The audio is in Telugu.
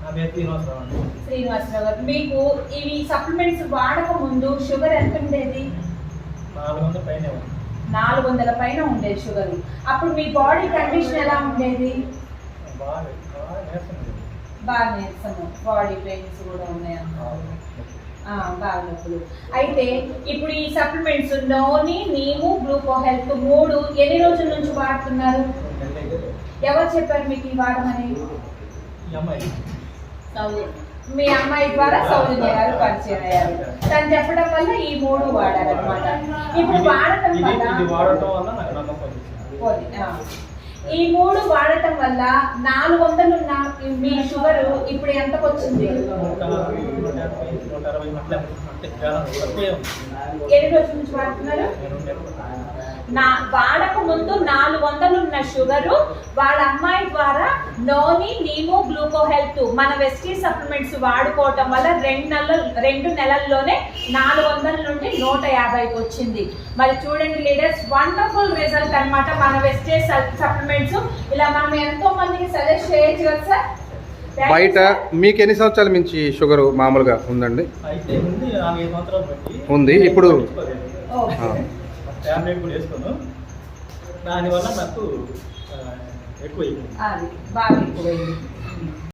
శ్రీనివాసరావు గారు, మీకు ఇవి సప్లిమెంట్స్ వాడక ముందు షుగర్ ఎంత ఉండేది? 400 పైన ఉండేది షుగర్. అప్పుడు మీ బాడీ కండిషన్ ఎలా ఉండేది? బాగా నీరసము, బాడీ పెయిన్స్ కూడా ఉన్నాయి, బాగా నొప్పులు. అయితే ఇప్పుడు ఈ సప్లిమెంట్స్ నోని, నీము, గ్లూకో హెల్త్ 3 ఎన్ని రోజుల నుంచి వాడుతున్నారు? ఎవరు చెప్పారు మీకు ఈ వాడమని? మీ అమ్మాయి ద్వారా సౌజన్య గారు పరిచయం అయ్యారు. తను చెప్పడం వల్ల ఈ 3 వాడారనమాట. ఇప్పుడు వాడటం ఈ 3 వాడటం వల్ల 400 ఉన్న మీ షుగర్ ఇప్పుడు ఎంతకు వచ్చింది? ఎన్ని రోజుల నుంచి వాడుతున్నారు? వాడక ముందు 400 ఉన్న షుగరు వాళ్ళ అమ్మాయి ద్వారా నోని, నీము, గ్లూకో హెల్త్ మన వెస్టీ సప్లిమెంట్స్ వాడుకోవటం వల్ల 2 నెలల్లోనే 400 నుండి 150కి వచ్చింది. మరి చూడండి లీడర్స్, వండర్ఫుల్ రిజల్ట్ అన్నమాట మన వెస్టీ సప్లిమెంట్స్. ఇలా మనం ఎంతో మందికి సజెస్ట్ చేయొచ్చు కదా సార్. బయట మీకు ఎన్ని సంవత్సరాల నుంచి షుగర్ మామూలుగా ఉందండి? ఉంది. ఇప్పుడు టాబ్లెట్ కూడా వేసుకున్నాను, దానివల్ల నాకు ఎక్కువ బాగా ఎక్కువైంది.